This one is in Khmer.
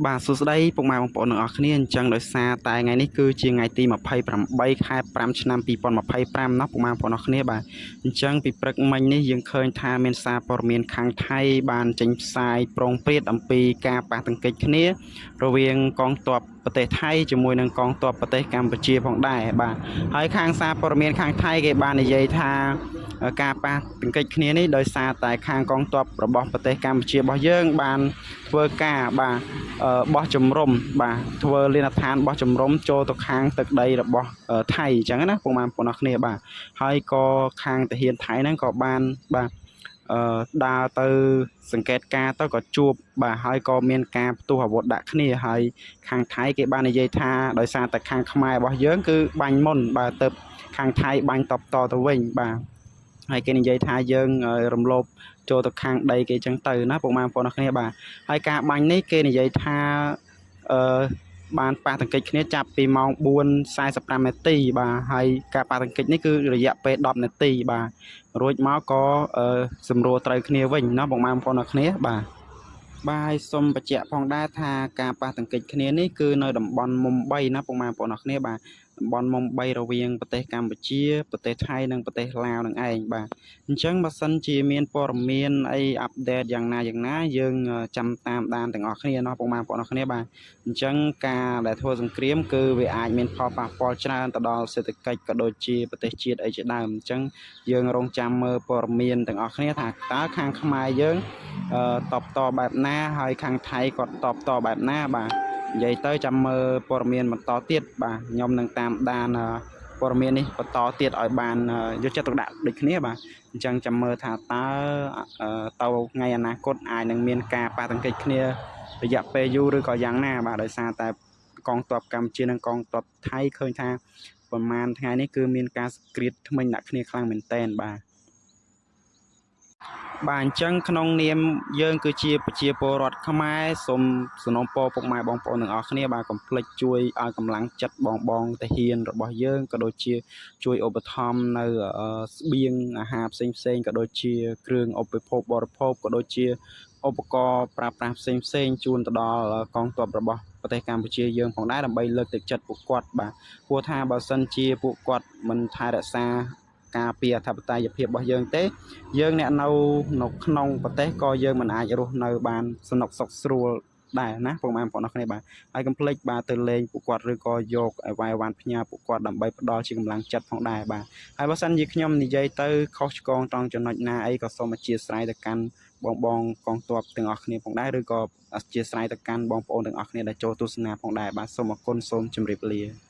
បាទសួស្តីពុកម៉ែបងប្អូនទាំងអស់គ្នាអញ្ចឹងដោយសារតែថ្ងៃនេះគឺជាថ្ងៃទី28ខែ5ឆ្នាំ2025ណាពុកម៉ែបងប្អូនអស់គ្នាបាទអញ្ចឹងពីព្រឹកមិញនេះយើងឃើញថាមានសារព័ត៌មានខាងថៃបានចេញផ្សាយប្រងព្រាតអំពីការប៉ះទង្គិចគ្នារវាងកងទ័ពប្រទេសថៃជាមួយនឹងកងទ័ពប្រទេសកម្ពុជាផងដែរបាទហើយខាងសារព័ត៌មានខាងថៃគេបាននិយាយថាការប៉ះទង្គិចគ្នានេះដោយសារតែខាងកងទ័ពរបស់ប្រទេសកម្ពុជារបស់យើងបានធ្វើការបបោះជំរំបាទធ្វើលានដ្ឋានបោះជំរំចូលទៅខាងទឹកដីរបស់ថៃអញ្ចឹងណាពុកម៉ែបងប្អូនអរគ្នាបាទហើយក៏ខាងទាហានថៃហ្នឹងក៏បានបាទដើរទៅសង្កេតការទៅក៏ជួបបាទហើយក៏មានការផ្ទុះអាវុធដាក់គ្នាហើយខាងថៃគេបាននិយាយថាដោយសារតែខាងខ្មែររបស់យើងគឺបាញ់មុនបាទទៅខាងថៃបាញ់តបតទៅវិញបាទហើយគេនិយាយថាយើងរំលោភចូលទៅខាងដីគេអញ្ចឹងទៅណាពុកម៉ែបងប្អូនអរគ្នាបាទហើយការបាញ់នេះគេនិយាយថាអឺបានប៉ះទង្គិចគ្នាចាប់ពីម៉ោង4:45នាទីបាទហើយការប៉ះទង្គិចនេះគឺរយៈពេល10នាទីបាទរួចមកក៏សម្រួលត្រូវគ្នាវិញណាបងប្អូនអរគ្នាបាទហើយសូមបញ្ជាក់ផងដែរថាការប៉ះទង្គិចគ្នានេះគឺនៅតំបន់មុំ3ណាពុកម៉ែបងប្អូនអរគ្នាបាទតំបន់មុំ3រវាងប្រទេសកម្ពុជាប្រទេសថៃនិងប្រទេសឡាវនឹងឯងបាទអញ្ចឹងបើសិនជាមានព័ត៌មានអីអាប់ដេតយ៉ាងណាយើងចាំតាមដានទាំងអស់គ្នាเนาะពុកម៉ែបងប្អូនអរគ្នាបាទអញ្ចឹងការដែលធ្វើសង្គ្រាមគឺវាអាចមានផលប៉ះពាល់ច្រើនទៅដល់សេដ្ឋកិច្ចក៏ដូចជាប្រទេសជាតិអីជាដើមអញ្ចឹងយើងរងចាំមើលព័ត៌មានទាំងអស់គ្នាថាតើខាងខ្មែរយើងតបតបែបណាហើយខាងថៃគាត់តបតបែបណាបាទនិយាយទៅចាំមើលព័ត៌មានបន្តទៀតបាទខ្ញុំនឹងតាមដានព័ត៌មាននេះបន្តទៀតឲ្យបានយកចិត្តទុកដាក់ដូចគ្នាបាទអញ្ចឹងចាំមើលថាតើទៅថ្ងៃអនាគតអាចនឹងមានការប៉ះទង្គិចគ្នារយៈពេលយូរឬក៏យ៉ាងណាបាទដោយសារតែកងទ័ពកម្ពុជានិងកងទ័ពថៃឃើញថាប្រហែលថ្ងៃនេះគឺមានការសង្គ្រាមថ្មិញដាក់គ្នាខ្លាំងមែនទែនបាទអញ្ចឹងក្នុងនាមយើងគឺជាប្រជាពលរដ្ឋខ្មែរសូមសំណូមពរពុកម៉ែបងប្អូនទាំងអស់គ្នាបាទកុំភ្លេចជួយឲ្យកម្លាំងចិត្តបងទាហានរបស់យើងក៏ដូចជាជួយឧបត្ថម្ភនៅស្បៀងអាហារផ្សេងក៏ដូចជាគ្រឿងឧបភោគបរិភោគក៏ដូចជាឧបករណ៍ប្រើប្រាស់ផ្សេងជូនទៅដល់កងទ័ពរបស់ប្រទេសកម្ពុជាយើងផងដែរដើម្បីលើកទឹកចិត្តពួកគាត់បាទព្រោះថាបើសិនជាពួកគាត់មិនថែរក្សាការពារអធិបតេយ្យភាពរបស់យើងទេយើងអ្នកនៅក្នុងប្រទេសក៏យើងមិនអាចរស់នៅបានសនុកសុខស្រួលដែរណាពុកម៉ែបងប្អូនអរគ្នាបាទហើយកុំភ្លេចបាទទៅលេងពួកគាត់ឬក៏យកអីវ៉ៃវ៉ាន់ផ្ញើពួកគាត់ដើម្បីផ្ដល់ជាកម្លាំងចិត្តផងដែរបាទហើយបើសិនជាខ្ញុំនិយាយទៅខុសឆ្គងត្រង់ចំណុចណាអីក៏សូមអធិស្ឋានទៅកាន់បងកងទ័ពទាំងអស់គ្នាផងដែរឬក៏អធិស្ឋានទៅកាន់បងប្អូនទាំងអស់គ្នាដែលចូលទស្សនាផងដែរបាទសូមអរគុណសូមជម្រាបលា